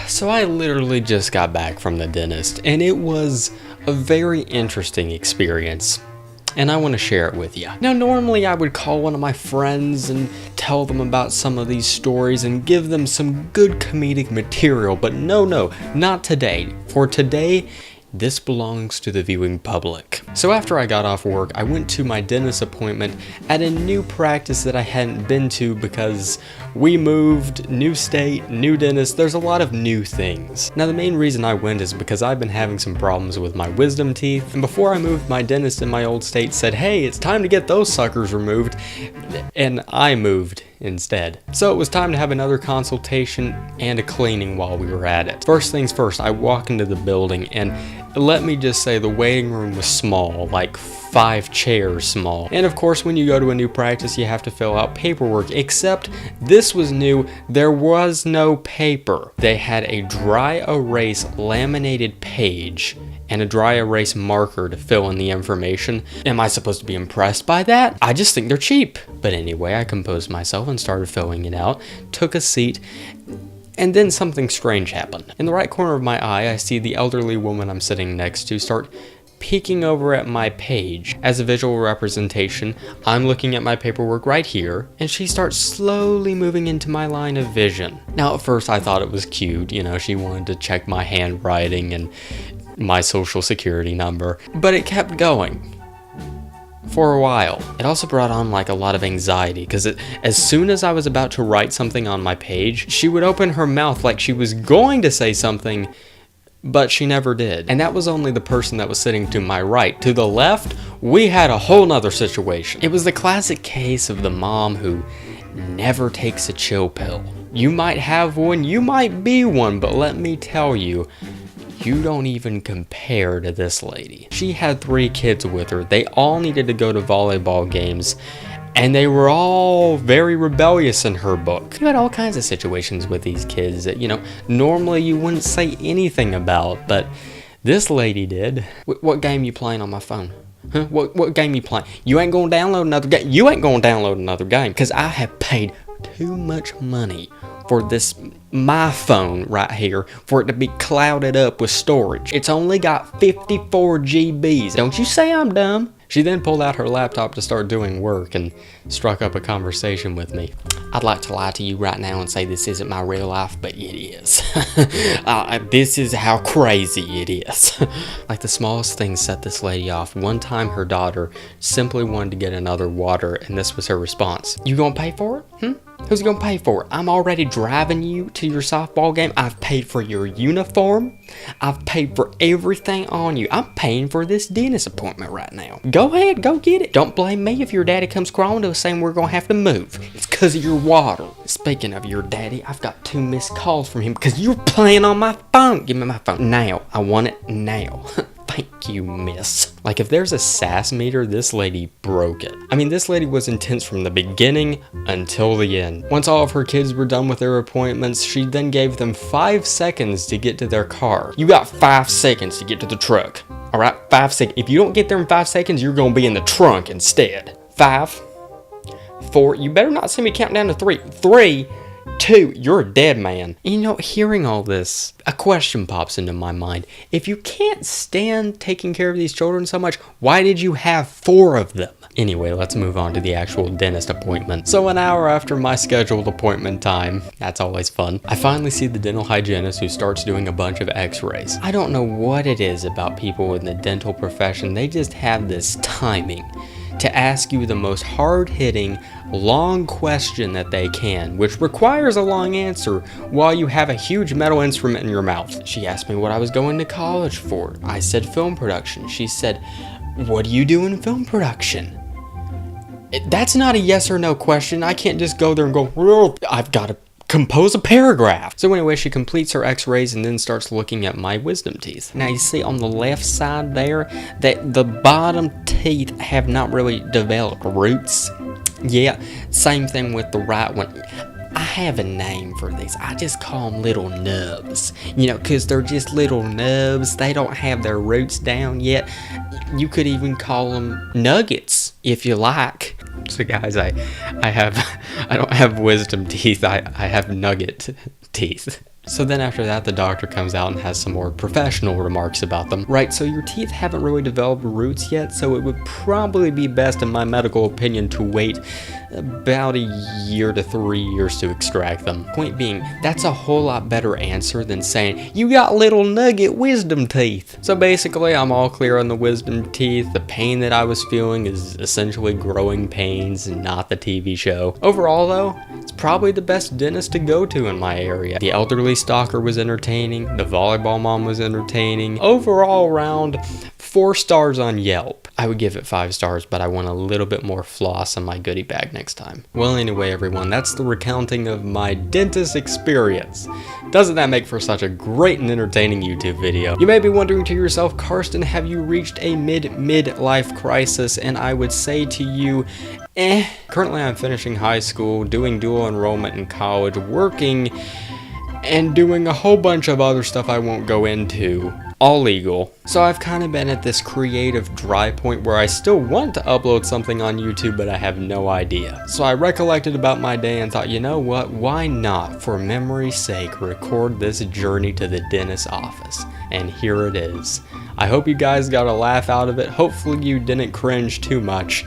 So I literally just got back from the dentist, and it was a very interesting experience, and I want to share it with you. Now, normally I would call one of my friends and tell them about some of these stories and give them some good comedic material, but no, not today. For today, this belongs to the viewing public. So after I got off work, I went to my dentist appointment at a new practice that I hadn't been to because we moved, new state, new dentist, there's a lot of new things. Now the main reason I went is because I've been having some problems with my wisdom teeth, and before I moved, my dentist in my old state said, hey, it's time to get those suckers removed, and I moved instead. So it was time to have another consultation and a cleaning while we were at it. First things first, I walk into the building, and let me just say the waiting room was small, like 5 chairs small. And of course, when you go to a new practice, you have to fill out paperwork, except this was new, there was no paper. They had a dry erase laminated page and a dry erase marker to fill in the information. Am I supposed to be impressed by that? I just think they're cheap. But anyway, I composed myself and started filling it out, took a seat, and then something strange happened. In the right corner of my eye, I see the elderly woman I'm sitting next to start peeking over at my page. As a visual representation, I'm looking at my paperwork right here, and she starts slowly moving into my line of vision. Now, at first I thought it was cute, you know, she wanted to check my handwriting and my social security number, but it kept going for a while. It also brought on like a lot of anxiety because as soon as I was about to write something on my page, she would open her mouth like she was going to say something, but she never did. And that was only the person that was sitting to my right. To the left, we had a whole nother situation. It was the classic case of the mom who never takes a chill pill. You might have one, you might be one, but let me tell you, you don't even compare to this lady. She had 3 kids with her. They all needed to go to volleyball games, and they were all very rebellious in her book. You had all kinds of situations with these kids that, you know, normally you wouldn't say anything about, but this lady did. What game you playing on my phone? Huh? What game you playing? You ain't gonna download another game. You ain't gonna download another game, because I have paid too much money for this my phone right here for it to be clouded up with storage. It's only got 54 GBs. Don't you say I'm dumb. She then pulled out her laptop to start doing work and struck up a conversation with me. I'd like to lie to you right now and say this isn't my real life, but it is. This is how crazy it is. Like the smallest thing set this lady off. One time her daughter simply wanted to get another water, and this was her response. You gonna pay for it? Who's gonna pay for it? I'm already driving you to your softball game. I've paid for your uniform. I've paid for everything on you. I'm paying for this dentist appointment right now. Go ahead, go get it. Don't blame me if your daddy comes crawling to us saying we're gonna have to move. It's because of your water. Speaking of your daddy, I've got 2 missed calls from him because you're playing on my phone. Give me my phone now. I want it now. Thank you, miss. Like, if there's a sass meter, this lady broke it. I mean, this lady was intense from the beginning until the end. Once all of her kids were done with their appointments, she then gave them 5 seconds to get to their car. You got 5 seconds to get to the truck. All right, 5 seconds. If you don't get there in 5 seconds, you're gonna be in the trunk instead. 5, 4, you better not see me count down to 3. 3, 2, you're a dead man. You know, hearing all this, a question pops into my mind. If you can't stand taking care of these children so much, why did you have 4 of them? Anyway, let's move on to the actual dentist appointment. So an hour after my scheduled appointment time, that's always fun, I finally see the dental hygienist who starts doing a bunch of x-rays. I don't know what it is about people in the dental profession, they just have this timing to ask you the most hard-hitting, long question that they can, which requires a long answer while you have a huge metal instrument in your mouth. She asked me what I was going to college for. I said film production. She said, what do you do in film production? That's not a yes or no question. I can't just go there and go, well, I've got to compose a paragraph. So anyway, she completes her x-rays and then starts looking at my wisdom teeth. Now you see on the left side there that the bottom teeth have not really developed roots. Yeah, same thing with the right one. I have a name for these. I just call them little nubs. You know, because they're just little nubs. They don't have their roots down yet. You could even call them nuggets if you like. So guys, I don't have wisdom teeth. I have nugget teeth. So then after that, the doctor comes out and has some more professional remarks about them. Right, so your teeth haven't really developed roots yet, so it would probably be best, in my medical opinion, to wait about a year to 3 years to extract them. Point being, that's a whole lot better answer than saying, you got little nugget wisdom teeth. So basically, I'm all clear on the wisdom teeth. The pain that I was feeling is essentially growing pains and not the TV show. Overall though, it's probably the best dentist to go to in my area. The elderly stalker was entertaining, the volleyball mom was entertaining. Overall around 4 stars on Yelp. I would give it 5 stars, but I want a little bit more floss in my goodie bag next time. Well, anyway, everyone, that's the recounting of my dentist experience. Doesn't that make for such a great and entertaining YouTube video? You may be wondering to yourself, Karsten, have you reached a midlife crisis? And I would say to you, Currently, I'm finishing high school, doing dual enrollment in college, working, and doing a whole bunch of other stuff I won't go into. All legal. So I've kind of been at this creative dry point where I still want to upload something on YouTube, but I have no idea. So I recollected about my day and thought, you know what, why not, for memory's sake, record this journey to the dentist's office. And here it is. I hope you guys got a laugh out of it. Hopefully you didn't cringe too much.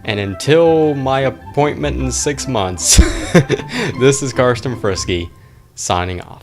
And until my appointment in 6 months, this is Karsten Frisky, signing off.